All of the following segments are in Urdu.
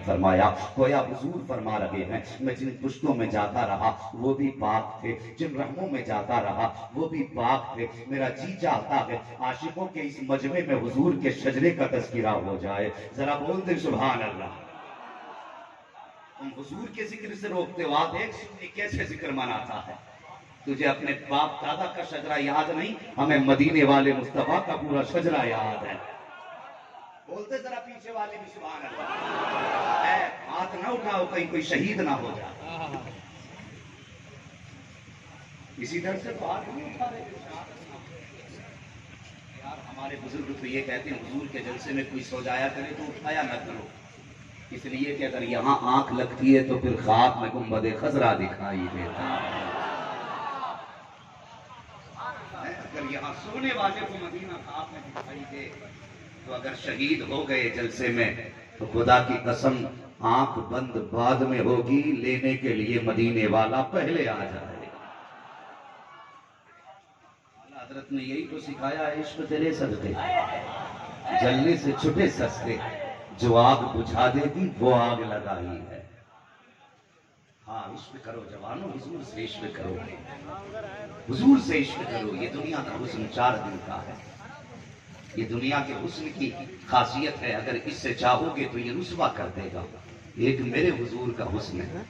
فرمایا گویا حضور فرما رہے ہیں میں جن پشتوں میں جاتا رہا وہ بھی پاک تھے، جن رحموں میں جاتا رہا وہ بھی پاک تھے، میرا جی چاہتا ہے عاشقوں کے اس مجمع میں حضور کے شجرے کا تذکرہ ہو جائے، ذرا بول دیں سبحان اللہ۔ تم حضور کے ذکر سے روکتے ہو، آپ ایک سنی کیسے ذکر مناتا ہے؟ تجھے اپنے باپ دادا کا شجرہ یاد نہیں، ہمیں مدینے والے مصطفیٰ کا پورا شجرہ یاد ہے۔ بولتے ذرا پیچھے والے بھی سبحان اللہ۔ اے ہاتھ نہ اٹھاؤ کہیں کوئی شہید نہ ہو جائے، اسی ڈر سے تو ہاتھ نہیں اٹھا رہے۔ یار ہمارے بزرگ تو یہ کہتے ہیں حضور کے جلسے میں کوئی سو جایا کرے تو اٹھایا نہ کرو، اس لیے کہ اگر یہاں آنکھ لگتی ہے تو پھر خواب میں گنبد خضرا دکھائی دیتا ہے۔ اگر یہاں سونے والے کو مدینہ خواب میں دکھائی دے تو اگر شہید ہو گئے جلسے میں تو خدا کی قسم آنکھ بند بعد میں ہوگی، لینے کے لیے مدینے والا پہلے آ جائے گا۔ حضرت نے یہی تو سکھایا، عشق تیرے صدقے جلنے سے چھٹے سستے، جو آگ بجھا دیتی وہ آگ لگائی ہے۔ ہاں عشق کرو جوانو، حضور سے عشق کرو، حضور سے عشق کرو۔ یہ دنیا کا حسن 4 دن کا ہے، یہ دنیا کے حسن کی خاصیت ہے، اگر اس سے چاہو گے تو یہ رسوا کر دے گا۔ ایک میرے حضور کا حسن ہے،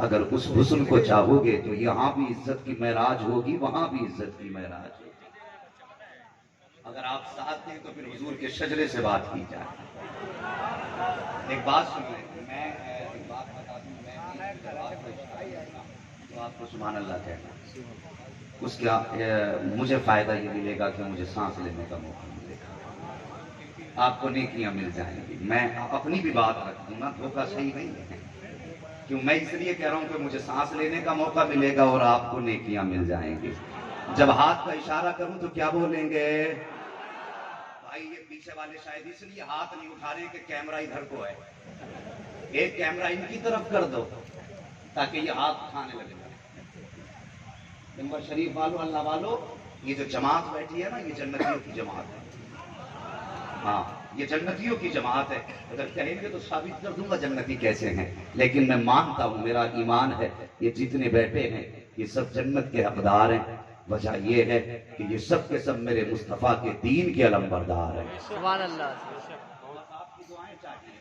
اگر اس حسن کو چاہو گے تو یہاں بھی عزت کی معراج ہوگی، وہاں بھی عزت کی معراج ہوگی۔ اگر آپ ساتھ دیں تو پھر حضور کے شجرے سے بات کی جائے۔ ایک بات سن لیں، میں ایک بات بتا دوں، میں تو آپ کو سبحان اللہ کہنا، اس کا مجھے فائدہ یہ ملے گا کہ مجھے سانس لینے کا موقع ملے گا، آپ کو نیکیاں مل جائیں گی۔ میں اپنی بھی بات رکھ دوں نا، دھوکہ صحیح نہیں ہے، کیوں میں اس لیے کہہ رہا ہوں کہ مجھے سانس لینے کا موقع ملے گا اور آپ کو نیکیاں مل جائیں گی۔ جب ہاتھ کا اشارہ کروں تو کیا بولیں گے؟ بھائی یہ پیچھے والے شاید اس لیے ہاتھ نہیں اٹھا رہے کہ کیمرہ ادھر کو ہے، ایک کیمرہ ان کی طرف کر دو تاکہ یہ ہاتھ اٹھانے لگے۔ ممبر شریف والو، اللہ والو، یہ جو جماعت بیٹھی ہے نا، یہ جنتیوں کی جماعت ہے۔ ہاں یہ جنتیوں کی جماعت ہے، اگر کہیں گے تو ثابت کر دوں گا جنتی کیسے ہیں، لیکن میں مانتا ہوں، میرا ایمان ہے، یہ جتنے بیٹھے ہیں یہ سب جنت کے حقدار ہیں۔ وجہ یہ ہے کہ یہ سب کے سب میرے مصطفیٰ کے دین کے علمبردار ہیں۔ سبحان اللہ۔ آپ کی دعائیں چاہیے،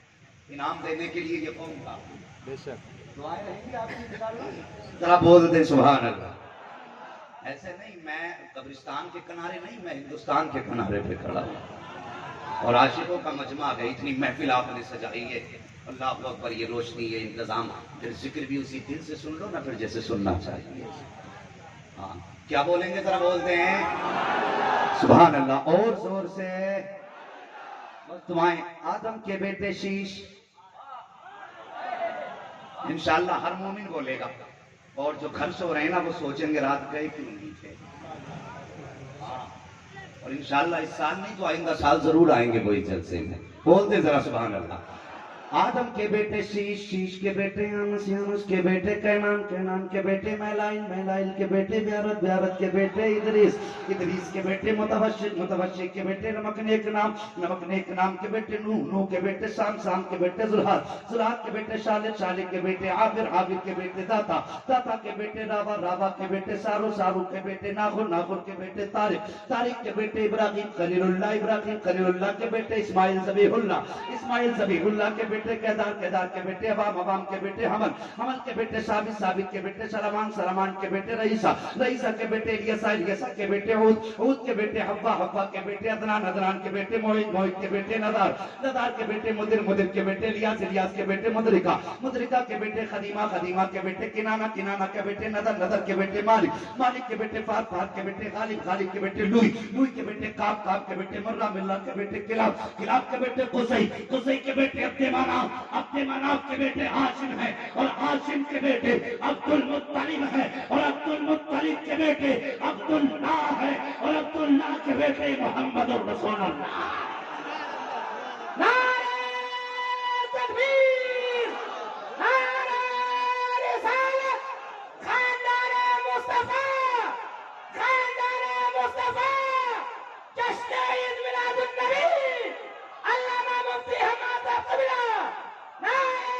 انعام دینے کے لیے یہ قوم کا بے شک دعائیں رہیں گی آپ کی انشاءاللہ۔ ذرا بول دیں سبحان اللہ۔ ایسے نہیں، میں قبرستان کے کنارے نہیں، میں ہندوستان کے کنارے پہ کھڑا ہوں، اور عاشقوں کا مجمع ہے، اتنی محفل آپ نے سجائی ہے، اللہ اکبر، یہ روشنی، یہ انتظام، پھر ذکر بھی اسی دل سے سن لو نا، پھر جیسے سننا چاہیے۔ ہاں کیا بولیں گے؟ ذرا بولتے ہیں سبحان اللہ اور زور سے۔ تمہیں آدم کے بیٹے شیش، انشاءاللہ ہر مومن بولے گا، اور جو گھر سو رہے ہیں نا وہ سوچیں گے رات گئے کیوں نہیں تھے۔ اور انشاءاللہ اس سال نہیں تو آئندہ سال ضرور آئیں گے وہی جلسے میں، بولتے ذرا سبحان اللہ۔ آدم کے بیٹے شیش، شیش کے بیٹے آنس، آنس کے بیٹے کینان، کینان کے بیٹے میلائل، میلائل کے بیٹے بیارت، بیارت کے بیٹے ادریس، ادریس کے بیٹے متوشق، متوشق کے بیٹے نمکنیک نام، نمکنیک نام کے بیٹے نوح، نوح کے بیٹے سام، سام کے بیٹے زلحات، زلحات کے بیٹے شالق، شالق کے بیٹے عابر، عابر کے بیٹے داتا، داتا کے بیٹے راوا، راوا کے بیٹے سارو، سارو کے بیٹے ناخر، ناخر کے بیٹے طارق، طارق کے بیٹے ابراہیم خلیل اللہ، ابراہیم خلیل اللہ کے بیٹے اسماعیل ذبیح اللہ، اسماعیل ذبیح اللہ کے بیٹے کیدار، کیدار کے بیٹے عوام، عوام کے بیٹے حمل، حمل کے بیٹے ثابت، ثابت کے بیٹے سلمان، سلمان کے بیٹے رئیسہ، رئیسہ کے بیٹے الیسہ، الیسہ کے بیٹے عود، عود کے بیٹے حوا، حوا کے بیٹے عدنان، عدنان کے بیٹے موعد، موعد کے بیٹے ندار، ندار کے بیٹے مدر، مدر کے بیٹے الیاس، الیاس کے بیٹے مدرکہ، مدرکہ کے بیٹے خدیمہ، خدیمہ کے بیٹے کنانہ، کنانہ کے بیٹے ندر، ندر کے بیٹے مالک، مالک کے بیٹے فار، فار کے بیٹے غالب، غالب کے بیٹے لوئی، لوئی کے بیٹے کعب، کعب کے بیٹے مرہ، مرہ کے بیٹے کلاب، کلاب کے بیٹے قصی، قصی کے بیٹے عبد مناف، عبد مناف کے بیٹے ہاشم ہے، اور ہاشم کے بیٹے عبد المطلب ہے، اور عبد المطلب کے بیٹے عبداللہ ہے، اور عبداللہ کے بیٹے محمد الرسول اللہ۔ نعرہ تکبیر، نعرہ رسالت، خاندان مصطفیٰ، خاندان مصطفیٰ، جشن عید میلاد النبی، علامہ مفتی حماد قبلہ، نعرہ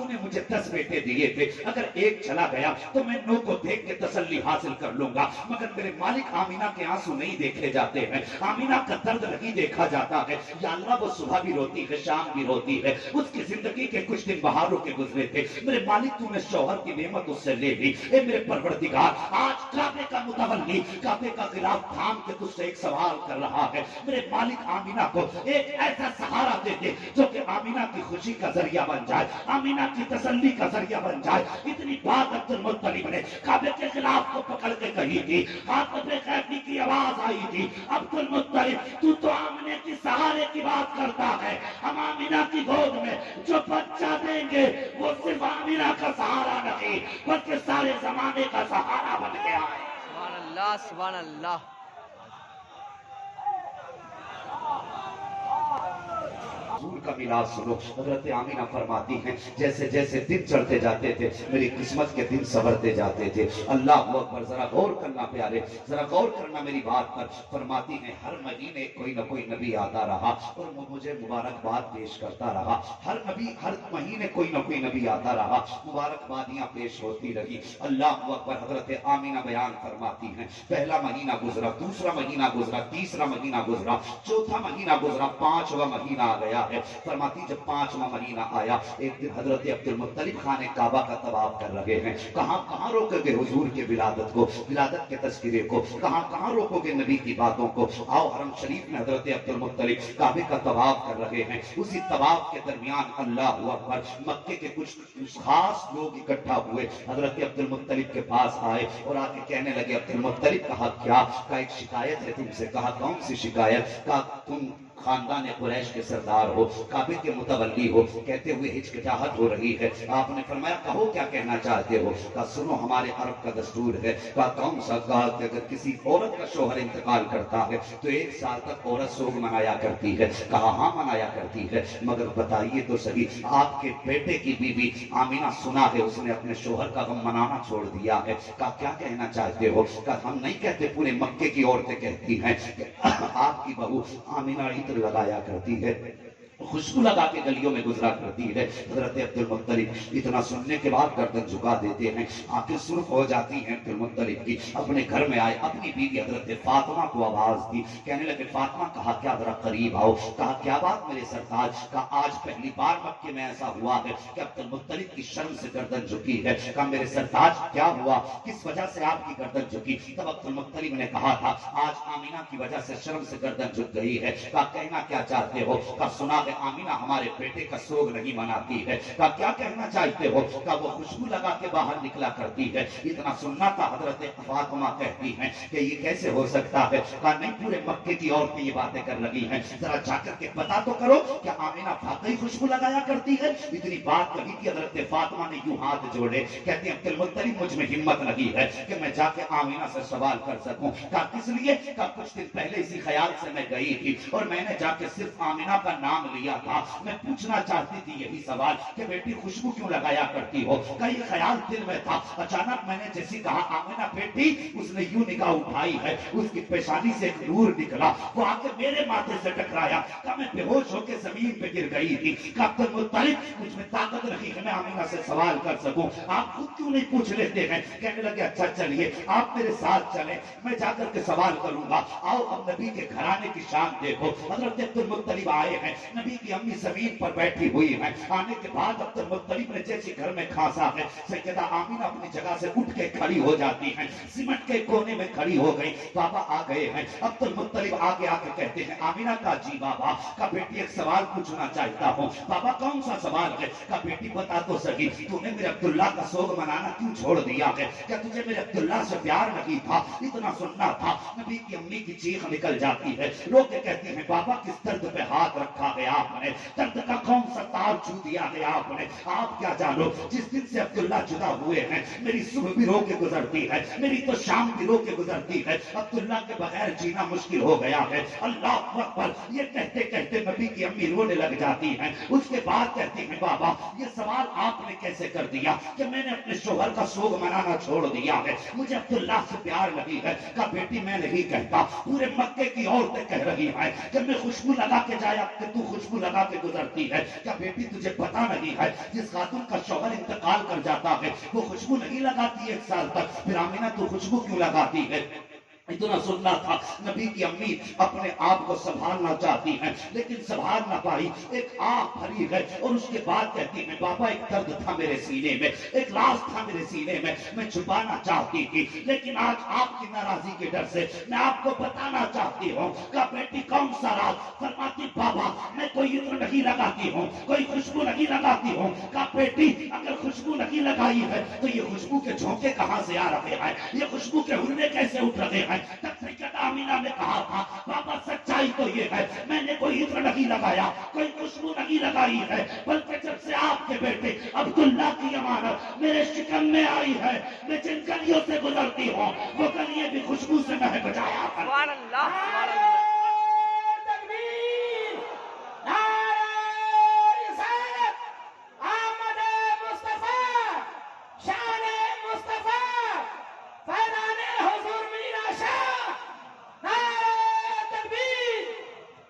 تو نے مجھے 10 بیٹے دیے تھے، اگر ایک چلا گیا تو میں 9 کو دیکھ کے تسلی حاصل کر لوں گا، مگر میرے مالک آمینہ کے آنسو نہیں دیکھے جاتے ہیں، آمینہ کا درد نہیں دیکھا جاتا ہے۔ یا اللہ وہ صبح بھی روتی ہے، شام بھی روتی ہے، اس کی زندگی کے کچھ دن بہاروں کے گزرے تھے، میرے مالک تو نے شوہر کی نعمت اس سے لے لی، اے میرے پروردگار آج کعبے کا متولی کعبے کا غلاف تھام کے تجھ سے ایک سوال کر رہا ہے، میرے مالک آمینہ کو ایک ایسا سہارا دے دے جو کہ آمینہ کی خوشی کا ذریعہ بن جائے، آمینہ کی تسلی کا ذریعہ بن جائے۔ اتنی بات عبد المطلب نے کعبے کے غلاف کو پکڑ کے کہی تھی، حاطب قیفی کی آواز آئی تھی، عبد المطلب تو آمنے کی سہارے کی بات کرتا ہے، ہم آمینہ کی گود میں جو بچہ دیں گے وہ صرف آمینہ کا سہارا نہیں بلکہ سارے زمانے کا سہارا بن کے آئے۔ سبحان اللہ سبحان اللہ۔ حضور کا میلاد سنو، حضرت آمینہ فرماتی ہیں جیسے جیسے دن چڑھتے جاتے تھے میری قسمت کے دن سنورتے جاتے تھے۔ اللہ اکبر، ذرا غور کرنا پیارے، ذرا غور کرنا میری بات پر۔ فرماتی ہیں ہر مہینے کوئی نہ کوئی نبی آتا رہا اور مجھے مبارکباد پیش کرتا رہا، ہر مہینے کوئی نہ کوئی نبی آتا رہا، مبارکبادیاں پیش ہوتی رہی۔ اللہ اکبر، حضرت آمینہ بیان فرماتی ہیں پہلا مہینہ گزرا، دوسرا مہینہ گزرا، تیسرا مہینہ گزرا، چوتھا مہینہ گزرا، پانچواں مہینہ آ گیا ہے۔ فرماتی جب پانچواں مہینہ آیا ایک دن حضرت عبد المطلب خانہ کعبہ کا طواف کر رہے ہیں، کہاں کہاں روکو گے حضور کے ولادت کو، ولادت کے تذکرے کو، کہاں کہاں روکو گے نبی کی باتوں کو۔ آؤ حرم شریف میں حضرت عبد المطلب کعبے کا طواف کر رہے ہیں، اسی طواف کے درمیان اللہ اکبر مکے کے کچھ خاص لوگ اکٹھا ہوئے، حضرت عبد المطلب کے پاس آئے اور آ کے کہنے لگے عبد المطلب کہا کیا؟ کہا ایک شکایت ہے تم سے۔ کہا کون سی شکایت؟ کہا تم خاندان قریش کے سردار ہو، کعبے کے متولی ہو، کہتے ہوئے ہچکچاہٹ ہو رہی ہے۔ آپ نے فرمایا کہو کیا کہنا چاہتے ہو؟ کہا سنو ہمارے عرب کا دستور ہے۔ کہا کون سا؟ کہا کہ اگر کسی عورت کا شوہر انتقال کرتا ہے تو 1 سال تک عورت سوگ منایا کرتی ہے۔ کہا ہاں منایا کرتی ہے، مگر بتائیے تو صحیح آپ کے بیٹے کی بیوی آمینہ سنا ہے اس نے اپنے شوہر کا غم منانا چھوڑ دیا ہے۔ کہا کیا کہنا چاہتے ہو؟ کہا ہم نہیں کہتے، پورے مکے کی عورتیں کہتی ہیں کہ آپ کی بہو آمینہ عطر لگایا کرتی ہے، خوشبو لگا کے گلیوں میں گزرا کرتی ہے۔ حضرت عبد المطلب اتنا سننے کے بعد گردن جھکا دیتے ہیں، آنکھیں سرخ ہو جاتی ہیں عبد المطلب کی۔ اپنے گھر میں آئے، اپنی بیوی حضرت فاطمہ کو آواز دی، کہنے لگے فاطمہ کہا کیا؟ ذرا قریب آؤ۔ کہا کیا بات میرے سرتاج؟ کہا آج پہلی بار مکے میں ایسا ہوا ہے کہ عبد المطلب کی شرم سے گردن جھکی ہے۔ کہا میرے سرتاج کیا ہوا، کس وجہ سے آپ کی گردن جھکی؟ تب عبد المطلب نے کہا تھا آج آمینہ کی وجہ سے شرم سے گردن جھک گئی ہے۔ کہا کہنا کیا چاہتے ہو؟ کہا سنا آمینہ ہمارے بیٹے کا سوگ نہیں مناتی ہے۔ کہا کیا کہنا چاہتے ہو؟ کہا وہ خوشبو لگا کے باہر نکلا کرتی ہے۔ اتنا سننا تھا، حضرت فاطمہ کہتی ہیں کہ یہ کیسے ہو سکتا ہے؟ کہا نہیں پورے مکے کی عورتیں یہ باتیں کر رہی ہیں، ذرا جا کر کے پتا تو کرو کیا آمینہ واقعی خوشبو لگایا کرتی ہے؟ اتنی بات کہی کہ حضرت فاطمہ نے یوں ہاتھ جوڑے، کہتے ہیں عبد المطلب مجھ میں ہمت نہیں ہے کہ میں جا کے آمینہ سے سوال کر سکوں۔ کہا کس لیے؟ کہا کچھ دن پہلے اسی خیال سے میں گئی تھی اور میں نے جا کے صرف آمینہ کا نام لیا تھا، میں پوچھنا چاہتی تھی یہی سوال کہ بیٹی خوشبو کیوں لگایا کرتی ہو؟ کہ یہ خیال دل میں تھا، اچانک میں نے جیسی کہا آمینہ بیٹی، اس نے یوں نگاہ اٹھائی ہے، اس کی پیشانی سے ایک نور نکلا، وہ آ کے میرے ماتھے سے ٹکرایا، کہ میں بے ہوش ہو کے زمین پہ گر گئی تھی۔ کہ عبد المطلب مجھ میں طاقت نہیں کہ میں آمینہ سے سوال کر سکوں، آپ خود کیوں نہیں پوچھ لیتے ہیں؟ کہنے لگے اچھا چلیے آپ میرے ساتھ چلیں، میں جا کر کے سوال کروں گا۔ آؤ اب نبی کے گھرانے کی شان دیکھو۔ حضرت عبد المطلب آئے ہیں، نبی کی امی زمین پر بیٹھی ہوئی ہیں، آنے کے بعد عبد المطلب نے جیسے گھر میں کھانسا ہے، سیدہ آمینہ اپنی جگہ سے اٹھ کے کھڑی ہو جاتی ہیں، سمٹ کے کونے میں کھڑی ہو گئی۔ بابا آ گئے ہیں، عبد المطلب آگے آ کے کہتے ہیں آمینہ کا جی بابا، کا بیٹی ایک سوال پوچھنا چاہتا ہوں۔ بابا کون سا سوال ہے؟ کا بیٹی بتا تو صحیح، تو نے میرے عبداللہ کا سوگ منانا کیوں چھوڑ دیا ہے؟ کیا تجھے میرے عبداللہ سے پیار نہیں تھا؟ اتنا سننا تھا، نبی کی امی کی چیخ نکل جاتی ہے، رو کے کہتے ہیں بابا کس درد پہ ہاتھ رکھا ہے آپ نے؟ درد کا کون سا تار چھو دیا ہے آپ نے؟ آپ کیا جانو، جس دن سے عبداللہ جدا ہوئے ہیں میری صبح بھی رو کے گزرتی ہے، میری تو شام بھی رو کے گزرتی ہے، عبداللہ کے بغیر جینا مشکل ہو گیا ہے۔ اللہ اکبر، یہ کہتے کہتے نبی کی امی رونے لگ جاتی ہیں۔ اس کے بعد کہتی ہیں بابا یہ سوال آپ نے کیسے کر دیا کہ میں نے اپنے شوہر کا سوگ منانا چھوڑ دیا ہے، مجھے عبداللہ سے پیار نہیں ہے؟ کہا بیٹی میں نہیں کہتا، پورے مکے کی عورتیں کہہ رہی ہیں کہ میں خوشبو لگا کے جایا کہ تو خوشبو لگا کے گزرتی ہے. کیا بیٹی تجھے پتا نہیں ہے جس خاتون کا شوہر انتقال کر جاتا ہے وہ خوشبو نہیں لگاتی 1 سال تک؟ پھر آمینہ تو خوشبو کیوں لگاتی ہے؟ اتنا سننا تھا. نبی کی امی اپنے آپ کو سنبھالنا چاہتی ہیں لیکن سنبھال نہ پائی. ایک آنکھ بھری ہے اور اس کے بعد کہتی ہے بابا ایک درد تھا میرے سینے میں, ایک راز تھا میرے سینے میں چھپانا چاہتی تھی, لیکن آج آپ کی ناراضی کے ڈر سے میں آپ کو بتانا چاہتی ہوں. کہ بیٹی کون سا راز؟ فرماتی بابا میں کوئی عطر نہیں لگاتی ہوں, کوئی خوشبو نہیں لگاتی ہوں. کہ بیٹی اگر خوشبو نہیں لگائی ہے تو یہ خوشبو کے جھونکے کہاں سے آ رہے ہیں, یہ خوشبو کے ہرنے کیسے اٹھ رہے ہیں؟ تب سیدہ آمینہ نے کہا تھا بابا سچائی تو یہ ہے میں نے کوئی عطر نہیں لگایا, کوئی خوشبو نہیں لگائی ہے, بلکہ جب سے آپ کے بیٹے عبداللہ کی امانت میرے شکم میں آئی ہے میں جن گلیوں سے گزرتی ہوں وہ گلیاں بھی خوشبو سے مہک جایا کرتی. سبحان اللہ سبحان اللہ. تکبیر! نعرہ رسالت! آمد مصطفیٰ! شان مصطفیٰ! فیضان حضور میرا شاہ! نعرہ تکبیر!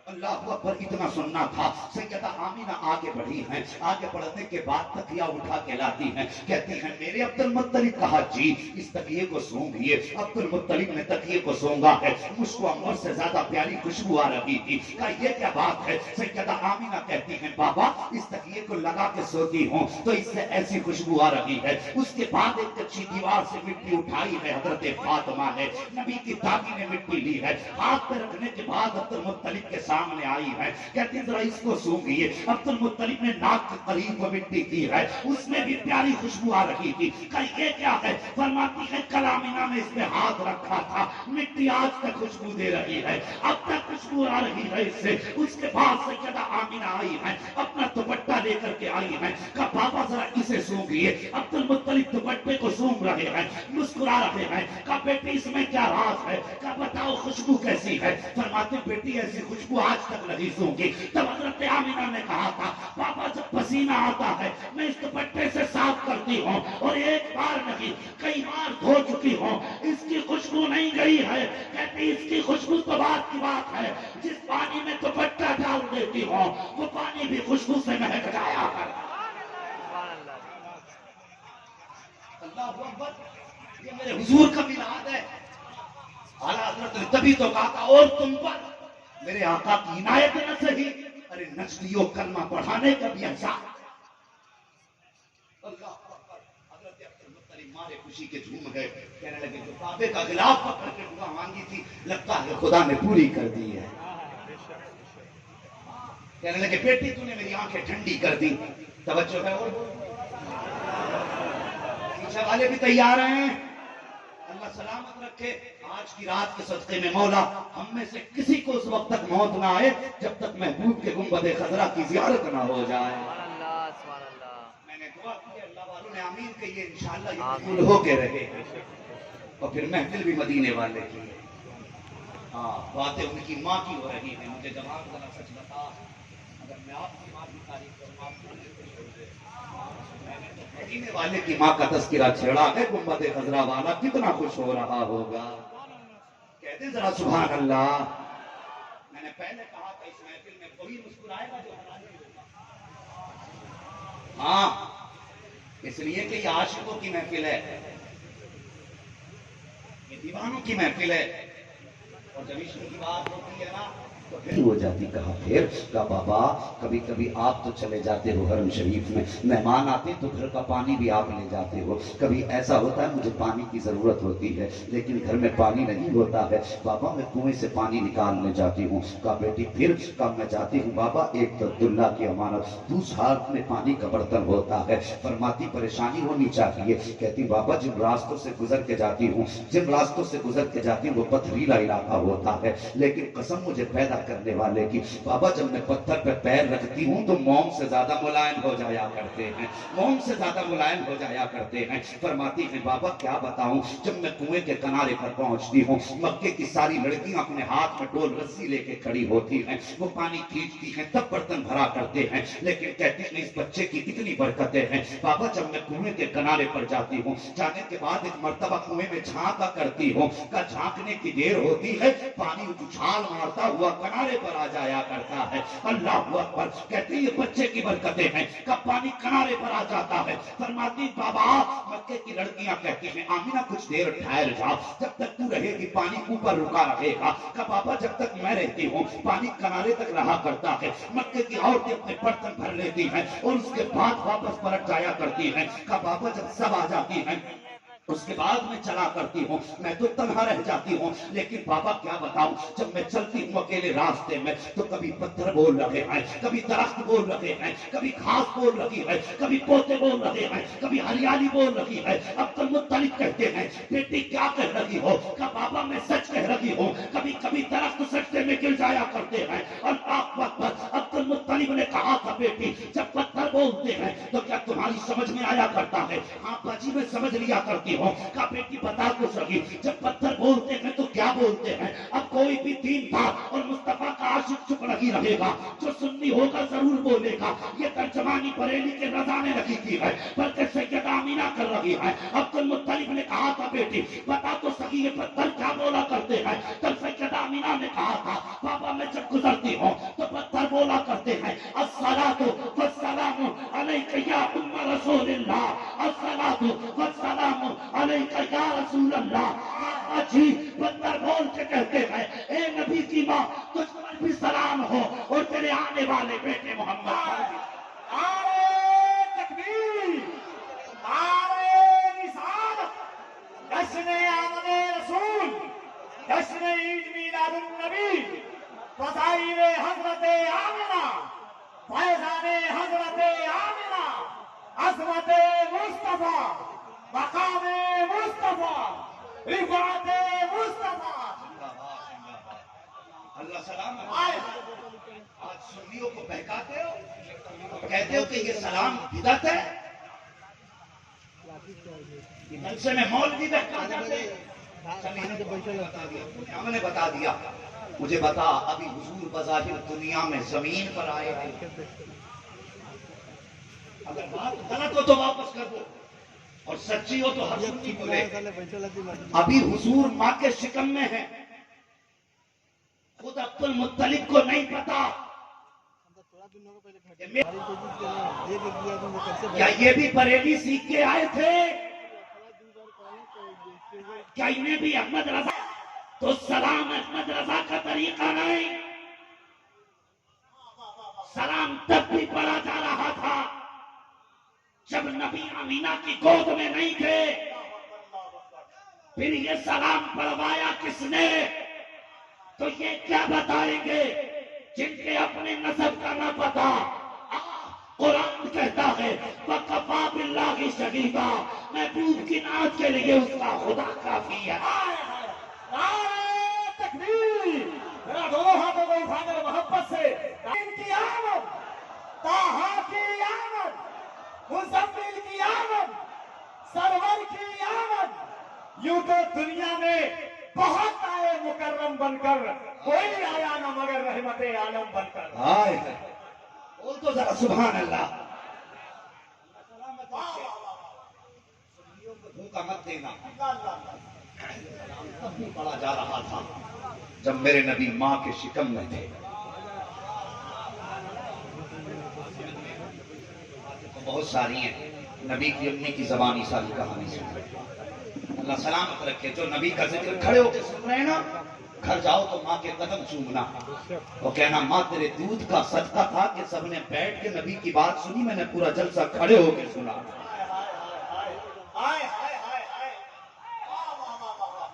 اللہ اکبر. اتنا سننا تھا. سیدہ آمینہ آگے بڑھی ہیں, آگے بڑھنے کے بعد تکیہ اٹھا کے لاتی ہیں, کہتی ہیں میرے عبد المطلب. کہا جی اس تکیے کو سونگھیے. عبد المطلب نے تکیے کو سونگا ہے, مجھ کو عمر سے زیادہ پیاری خوشبو آ رہی تھی. کہا یہ کیا بات ہے؟ سیدہ آمینہ کہتی ہیں بابا اس تکیے کو لگا کے سوتی ہوں تو اس سے ایسی خوشبو آ رہی ہے. اس کے بعد ایک کچی دیوار سے مٹی اٹھائی ہے حضرت فاطمہ نے, نبی کی دادی نے مٹی لی ہے, ہاتھ پہ رکھنے کے بعد عبد المطلب کے سامنے آئی ہے, کہتی ذرا اس کو سونگھیے. عبد المطلب نے ناک کے قریب وہ مٹی کی ہے, اس میں بھی پیاری خوشبو آ رہی تھی. کہ یہ کیا ہے؟ فرماتی ہے کل آمینہ نے اس میں ہاتھ رکھا تھا, مٹی آج تک خوشبو دے رہی ہے, اب تک خوشبو آ رہی ہے اس سے. اس کے بعد سیدہ آمینہ آئی ہے, اپنا دوپٹہ لے کر کے آئی ہے. کہ بابا ذرا اسے سونگھیے. عبد المطلب دوپٹے کو سونگ رہے ہیں, مسکرا رہے ہیں. کہ بیٹی اس میں کیا راز ہے؟ کہ بتاؤ خوشبو کیسی ہے؟ فرماتے بیٹی ایسی خوشبو آج تک نہیں سونگی. تب حضرت آمینہ نے کہا تھا بابا جب پسینہ آتا ہے میں اس دوپٹے سے صاف کرتی ہوں اور ایک بار نہیں کئی بار دھو چکی ہوں, اس کی خوشبو نہیں گئی ہے. کہتی اس کی خوشبو تو بات کی بات ہے, جس پانی میں دوپٹہ ڈال دیتی ہوں وہ پانی بھی خوشبو سے مہک جایا کرتا. سبحان اللہ. اللہ اکبر. یہ میرے حضور کا میلاد ہے. اعلیٰ حضرت نے تبھی تو کہا تھا اور تم پر میرے آقا کی عنایت نہ سہی, ارے نچلیوں کلمہ پڑھانے کا بھی احسان. اللہ اکبر. حضرت عبد المطلب مارے خوشی کے جھوم گئے, کہنے لگے جو کعبے کا غلاف پکڑ کے دعا مانگی تھی لگتا ہے خدا نے پوری کر دی ہے. کہنے لگے بیٹی تو نے میری آنکھیں ٹھنڈی کر دی. توجہ ہے, اور پیچھے والے بھی تیار ہیں. اللہ سلامت رکھے. آج کی رات کے صدقے میں مولا ہم میں سے کسی کو اس وقت تک موت نہ آئے جب تک محبوب کے گنبد خضرا کی زیارت نہ ہو جائے. سبحان اللہ سبحان اللہ. میں نے دعا کی, اللہ والوں نے آمین کہی, انشاءاللہ یہ قبول ہو کے رہے. اور پھر محفل بھی مدینے والے کی. ہاں باتیں ان کی ماں کی ہو رہی ہیں. مجھے جواب ذرا سچ بتا, اگر میں آپ کی ماں کی تعریف کروں آپ کو مدینے والے کی ماں کا تذکرہ چھیڑا ہے, گنبد خضرا والا کتنا خوش ہو رہا ہوگا. کہتے ذرا سبحان اللہ. میں نے پہلے کہا تھا اس محفل میں کوئی مسکرائے گا جو حرامی ہوگا. ہاں اس لیے کہ یہ عاشقوں کی محفل ہے, یہ دیوانوں کی محفل ہے. اور جب عشق کی بات ہوتی ہے نا تو پھر ہو جاتی. کہا پھر کہا بابا کبھی کبھی آپ تو چلے جاتے ہو حرم شریف میں, مہمان آتے تو گھر کا پانی بھی آپ لے جاتے ہو. کبھی ایسا ہوتا ہے مجھے پانی کی ضرورت ہوتی ہے لیکن گھر میں پانی نہیں ہوتا ہے, بابا میں کنویں سے پانی نکالنے جاتی ہوں. کہا بیٹی پھر؟ کہا میں جاتی ہوں بابا ایک تو عبداللہ کی امانت, دوسرا ہاتھ میں پانی کا برتن ہوتا ہے. فرماتی پریشانی ہونی چاہیے. کہتی بابا جن راستوں سے گزر کے جاتی ہوں, جن راستوں سے گزر کے جاتی ہوں وہ پتھریلا علاقہ ہوتا ہے, لیکن قسم مجھے پیدا کرنے والے کی بابا جب میں پتھر پہ پیر رکھتی ہوں تو موم سے زیادہ ملائم ہو جایا کرتے ہیں, موم سے زیادہ ملائم ہو جایا کرتے ہیں. فرماتی ہیں بابا کیا بتاؤں, جب میں کنویں کے کنارے پر پہنچتی ہوں مکے کی ساری لڑکیاں اپنے ہاتھ میں ڈول رسی لے کے کھڑی ہوتی ہیں, وہ پانی کھینچتی ہیں تب برتن بھرا کرتے ہیں, لیکن کہتی ہیں اس بچے کی کتنی برکتیں ہیں. بابا جب میں کنویں کے کنارے پر جاتی ہوں, جانے کے بعد ایک مرتبہ کنویں میں جھانکا کرتی ہوں, کا جھانکنے کی دیر ہوتی ہے پانی اچھال مارتا ہوا کنارے پر آ جایا کرتا ہے. اللہ اکبر. کہتے ہیں یہ بچے کی برکتیں ہیں. کب پانی کنارے پر آ جاتا ہے فرماتی بابا مکے کی لڑکیاں کہتی ہیں آمینہ کچھ دیر ٹھہر جا, جب تک تو رہے گی پانی اوپر رکا رہے گا. کہ بابا جب تک میں رہتی ہوں پانی کنارے تک رہا کرتا ہے. مکے کی عورتیں اپنے برتن بھر لیتی ہیں اور اس کے بعد واپس پلٹ جایا کرتی ہیں. کہ بابا جب سب آ جاتی ہیں اس کے بعد میں چلا کرتی ہوں, میں تو تنہا رہ جاتی ہوں. لیکن بابا کیا بتاؤں, جب میں چلتی ہوں اکیلے راستے میں تو کبھی پتھر بول رہے ہیں, کبھی درخت بول رہے ہیں, کبھی گھاس بول رہی ہے, کبھی پودے بول رہے ہیں, کبھی ہریالی بول رہی ہے. عبد المطلب کہتے ہیں بیٹی کیا کہہ رہی ہو؟ کہ بابا میں سچ کہہ رہی ہوں. کبھی کبھی درخت سجدے میں گر جایا کرتے ہیں. اور عبد المطلب نے کہا تھا بیٹی جب پتھر بولتے ہیں تو کیا تمہاری سمجھ میں آیا کرتا ہے؟ ہاں باجی میں سمجھ لیا کرتی ہوں. کہا بیٹی بتا تو صحیح جب پتھر بولتے ہیں تو کیا بولتے ہیں؟ اب کوئی بھی دیندار اور مصطفیٰ کا عاشق چپ نہیں رہے گا, جو سنی ہوگا ضرور بولے گا. یہ ترجمانی بریلی کے رضا نے رکھی کی ہے بلکہ سیدہ آمینہ کر رہی ہے. عبد المطلب نے کہا تھا بیٹی بتا تو صحیح یہ پتھر کیا بولا کرتے ہیں؟ تب سیدہ آمینہ نے کہا تھا بابا میں جب گزرتی ہوں تو پتھر بولا کرتے ہیں الصلاۃ والسلام علیک یا ام رسول اللہ, الصلاۃ والسلام علیک یا رسول اللہ. جی پتھر بول کے کہتے ہیں اے نبی کی ماں تجھ پر بھی سلام ہو اور تیرے آنے والے بیٹے محمد پر بھی. نعرے تکبیر, نعرے رسالت, جشن آمد رسول, جشن عید میلاد النبی, فضائل حضرت آمنہ, فیضان حضرت آمنہ, عظمت مصطفیٰ, مقام مصطفیٰ, رفعت مصطفیٰ. اللہ سلام. آج سنیوں کو بہکاتے ہو, کہتے ہو کہ یہ سلام بدعت ہے. جلسے میں مولوی بہکا جاتے. ہم نے بتا دیا. مجھے بتا ابھی حضور بظاہر دنیا میں زمین پر آئے ہیں, اگر بات غلط ہو تو واپس کر دو اور سچی ہو تو ہر سنی بولے. ابھی حضور ماں کے شکم میں ہے, خود عبد المطلب کو نہیں پتا. کیا یہ بھی بریلی سیکھ کے آئے تھے؟ کیا انہیں بھی احمد رضا تو سلام احمد رضا کا طریقہ نہیں؟ سلام تب بھی پڑھا جا رہا تھا جب نبی آمینہ کی گود میں نہیں تھے. پھر یہ سلام پڑھوایا کس نے؟ تو یہ کیا بتائیں گے جن کے اپنے نسب کا نہ پتا؟ قرآن کہتا ہے وَقَفَى بِاللَّهِ شَهِيدًا, محبوب کی ناز کے لیے اس کا خدا کافی ہے. نعرے تکبیر, ذرا دونوں ہاتھوں کو اٹھا کر محبت سے ان کی آمد, طٰہٰ کی آمد, مزمل کی آمد, سرور کی آمد. یوں تو دنیا میں بہت آئے مکرم بن کر, کوئی آیا نہ مگر رحمت عالم بن کر. ہائے بول تو ذرا سبحان اللہ. دھوکہ مت دینا. تب بھی پڑھا جا رہا تھا جب میرے نبی ماں کے شکم میں تھے. بہت ساری ہیں, نبی کی امی کی زبانی ساری کہانی سن. اللہ سلامت رکھے. جو نبی کا ذکر کھڑے ہو کے سن رہے ہیں نا, گھر جاؤ تو ماں کے قدم چومنا اور کہنا ماں تیرے دودھ کا صدقہ تھا کہ سب نے بیٹھ کے نبی کی بات سنی, میں نے پورا جلسہ کھڑے ہو کے سنا.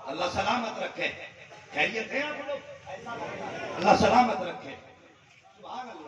اللہ سلامت رکھے. خیریت ہے آپ لوگ؟ اللہ سلامت رکھے. سبحان اللہ.